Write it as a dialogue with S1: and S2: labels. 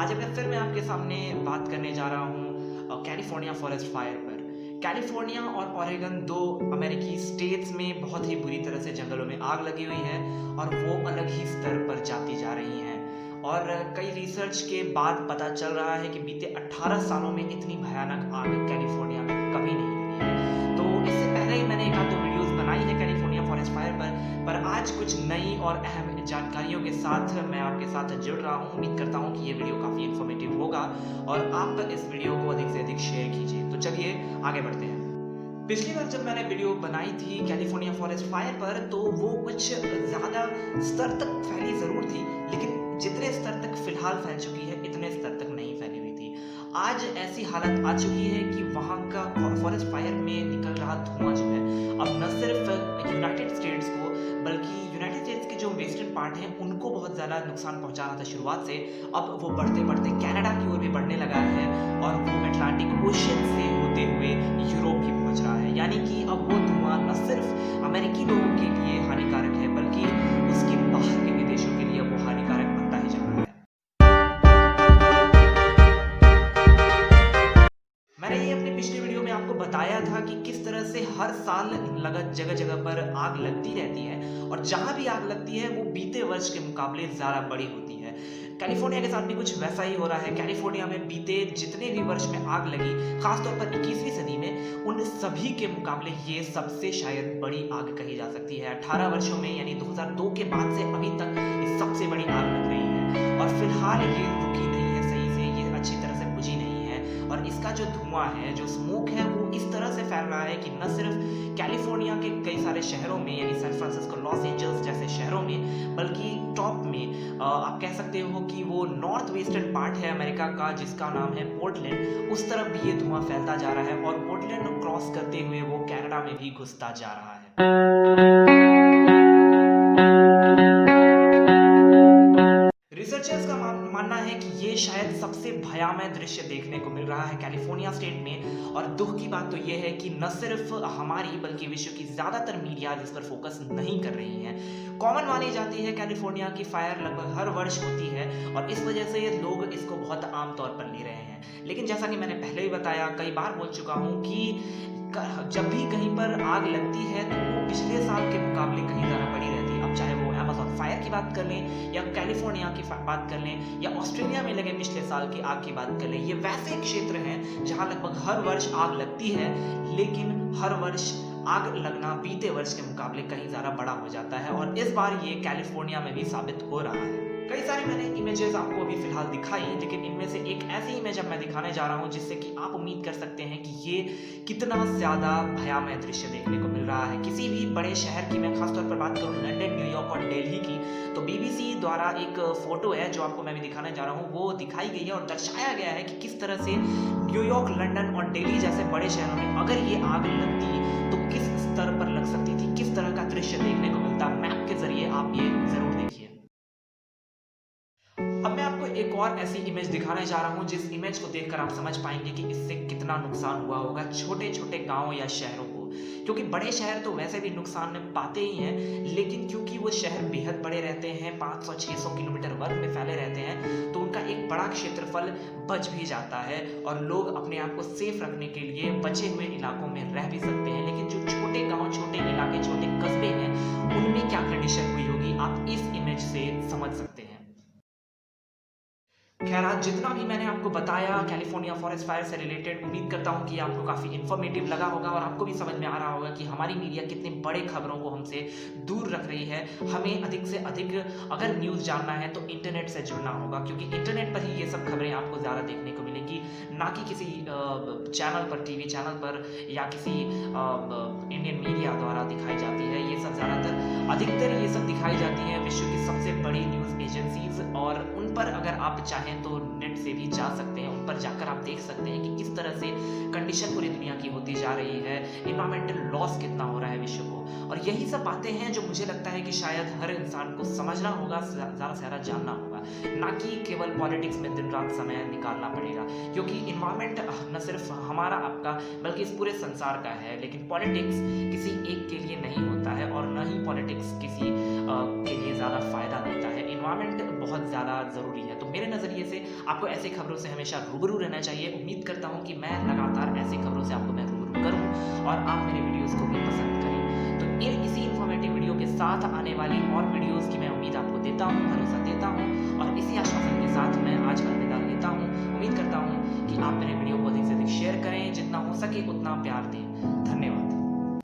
S1: आज मैं फिर मैं आपके सामने बात करने जा रहा हूँ कैलिफोर्निया फॉरेस्ट फायर पर। कैलिफोर्निया और ओरेगन दो अमेरिकी स्टेट्स में बहुत ही बुरी तरह से जंगलों में आग लगी हुई है और वो अलग ही स्तर पर जाती जा रही हैं। और कई रिसर्च के बाद पता चल रहा है कि बीते 18 सालों में इतनी भयानक आग कैलिफोर्निया में कभी नहीं लगी है। तो इससे पहले ही मैंने एक आध दो वीडियोस बनाई है कैलिफोर्निया फॉरेस्ट फायर पर आज कुछ नई और अहम जानकारियों के साथ मैं आपके साथ जुड़ रहा हूँ। उम्मीद करता हूँ कि ये वीडियो काफ़ी इन्फॉर्मेटिव होगा और आप इस वीडियो को अधिक से अधिक शेयर कीजिए। तो चलिए आगे बढ़ते हैं। पिछली बार जब मैंने वीडियो बनाई थी कैलिफोर्निया फॉरेस्ट फायर पर तो वो कुछ ज़्यादा स्तर तक फैली ज़रूर थी, लेकिन जितने स्तर तक फिलहाल फैल चुकी है इतने स्तर तक नहीं फैली हुई थी। आज ऐसी हालत आ चुकी है कि वहाँ का फॉरेस्ट फायर में निकल रहा धुआं जो है अब न सिर्फ यूनाइटेड स्टेट्स को बल्कि यूनाइटेड स्टेट्स के जो वेस्टर्न पार्ट हैं उनको बहुत ज़्यादा नुकसान पहुंचा रहा था शुरुआत से, अब वो बढ़ते बढ़ते कनाडा की ओर भी बढ़ने लगा है और वो अटलांटिक ओशन से होते हुए यूरोप भी पहुंच रहा है। यानी कि अब वो धुआं न सिर्फ अमेरिकी लोगों के लिए हानिकारक है बल्कि उसके बाहर के विदेशों के लिए वो हानिकारक बनता ही जा रहा है। मैंने ये अपनी पिछली वीडियो में आपको बताया था कि किस तरह से हर साल जगह जगह पर आग लगती रहती है और जहां भी आग लगती है वो बीते वर्ष के मुकाबले ज़्यादा बड़ी होती है। कैलिफोर्निया के साथ भी कुछ वैसा ही हो रहा है। कैलिफोर्निया में बीते जितने भी वर्ष में आग लगी, खासतौर पर 21वीं सदी में, उन सभी के मुकाबले ये सबसे शायद बड़ी आग कही जा सकती है। 18 वर्षों में यानी 2002 के बाद से अभी तक ये सबसे बड़ी आग लग रही है और फिलहाल ये रुकी नहीं है सही से, ये अच्छी तरह से बुझी नहीं है। और इसका जो धुआं है, जो स्मोक है, वो इस तरह से फैल रहा है कि न सिर्फ कैलिफोर्निया के कई सारे शहरों में यानी सैन फ्रांसिस्को, लॉस एंजल्स जैसे शहरों में, बल्कि टॉप में आप कह सकते हो कि वो नॉर्थ वेस्टर्न पार्ट है अमेरिका का जिसका नाम है पोर्टलैंड, उस तरफ भी ये धुआं फैलता जा रहा है और पोर्टलैंड क्रॉस करते हुए वो कनाडा में भी घुसता जा रहा है। रिसर्चर्स का मानना है कि ये शायद सबसे भयावह दृश्य देखने को मिल रहा है कैलिफोर्निया स्टेट में। और दुख की बात तो ये है कि न सिर्फ हमारी बल्कि विश्व की ज़्यादातर मीडिया इस पर फोकस नहीं कर रही है। कॉमन मानी जाती है कैलिफोर्निया की फायर लगभग हर वर्ष होती है और इस वजह से लोग इसको बहुत आम तौर पर ले रहे हैं। लेकिन जैसा कि मैंने पहले ही बताया, कई बार बोल चुका हूँ कि जब भी कहीं पर आग लगती है तो वो पिछले साल के मुकाबले कहीं ज़्यादा बड़ी रहती है। अब चाहे वो अमेज़न फायर की बात कर लें या कैलिफोर्निया की बात कर लें या ऑस्ट्रेलिया में लगे पिछले साल की आग की बात कर लें, ये वैसे क्षेत्र हैं जहां लगभग हर वर्ष आग लगती है, लेकिन हर वर्ष आग लगना बीते वर्ष के मुकाबले कहीं ज़्यादा बड़ा हो जाता है और इस बार ये कैलिफोर्निया में भी साबित हो रहा है। कई सारी मैंने इमेजेस आपको अभी फिलहाल दिखाई, लेकिन इनमें से एक ऐसी इमेज अब मैं दिखाने जा रहा हूं जिससे कि आप उम्मीद कर सकते हैं कि ये कितना ज़्यादा भयावह दृश्य देखने को मिल रहा है। किसी भी बड़े शहर की मैं खासतौर पर बात करूं लंदन, न्यूयॉर्क और दिल्ली की, तो बीबीसी द्वारा एक फोटो है जो आपको मैं भी दिखाने जा रहा हूँ, वो दिखाई गई है और दर्शाया गया है कि किस तरह से न्यूयॉर्क, लंदन और दिल्ली जैसे बड़े शहरों में अगर ये आग लगती तो किस स्तर पर लग सकती थी, किस तरह का दृश्य देखने को मिलता। मैप के जरिए आप ये जरूर देखिए। अब मैं आपको एक और ऐसी इमेज दिखाने जा रहा हूं जिस इमेज को देखकर आप समझ पाएंगे कि इससे कितना नुकसान हुआ होगा छोटे छोटे गांवों या शहरों को। क्योंकि बड़े शहर तो वैसे भी नुकसान पाते ही हैं, लेकिन क्योंकि वो शहर बेहद बड़े रहते हैं, 500-600 किलोमीटर वर्ग में फैले रहते हैं, तो उनका एक बड़ा क्षेत्रफल बच भी जाता है और लोग अपने आप को सेफ रखने के लिए बचे हुए इलाकों में रह भी सकते हैं। लेकिन जो छोटे गाँव, छोटे इलाके, छोटे कस्बे हैं, उनमें क्या कंडीशन हुई होगी आप इस इमेज से समझ सकते हैं। खैर, आज जितना भी मैंने आपको बताया कैलिफोर्निया फॉरेस्ट फायर से रिलेटेड, उम्मीद करता हूं कि आपको काफ़ी इन्फॉर्मेटिव लगा होगा और आपको भी समझ में आ रहा होगा कि हमारी मीडिया कितनी बड़े खबरों को हमसे दूर रख रही है। हमें अधिक से अधिक अगर न्यूज़ जानना है तो इंटरनेट से जुड़ना होगा, क्योंकि इंटरनेट पर ही ये सब खबरें आपको ज़्यादा देखने को मिलेंगी, ना कि किसी चैनल पर, टीवी चैनल पर या किसी इंडियन मीडिया द्वारा दिखाई जाती है। ये सब अधिकतर ये सब दिखाई जाती है विश्व की सबसे बड़ी न्यूज़ एजेंसीज, और उन पर अगर आप चाहें तो नेट से भी जा सकते हैं। उन पर जाकर आप देख सकते हैं कि किस तरह से कंडीशन पूरी दुनिया की होती जा रही है, इन्वायरमेंटल लॉस कितना हो रहा है विश्व को। और यही सब बातें हैं जो मुझे लगता है कि शायद हर इंसान को समझना होगा, ज़्यादा से ज़्यादा जानना होगा, ना कि केवल पॉलिटिक्स में दिन रात समय निकालना पड़ेगा। क्योंकि इन्वायरमेंट न सिर्फ हमारा आपका बल्कि इस पूरे संसार का है, लेकिन पॉलिटिक्स किसी एक के लिए नहीं होता है और न ही पॉलिटिक्स किसी के लिए ज़्यादा फायदा देता है। एनवायरनमेंट बहुत ज़्यादा ज़रूरी है। तो मेरे नज़रिए से आपको ऐसी खबरों से हमेशा रूबरू रहना चाहिए। उम्मीद करता हूँ कि मैं लगातार ऐसी खबरों से आपको मैं रूबरू करूँ और आप मेरे वीडियोज़ को भी पसंद करें। तो इसी इन्फॉर्मेटिव वीडियो के साथ आने वाली और वीडियोज़ की मैं उम्मीद आपको देता हूँ, भरोसा देता हूँ और इसी आश्वासन के साथ मैं आज अलविदा लेता हूँ। उम्मीद करता हूँ कि आप मेरे वीडियो को अधिक से अधिक शेयर करें, जितना हो सके उतना प्यार दें।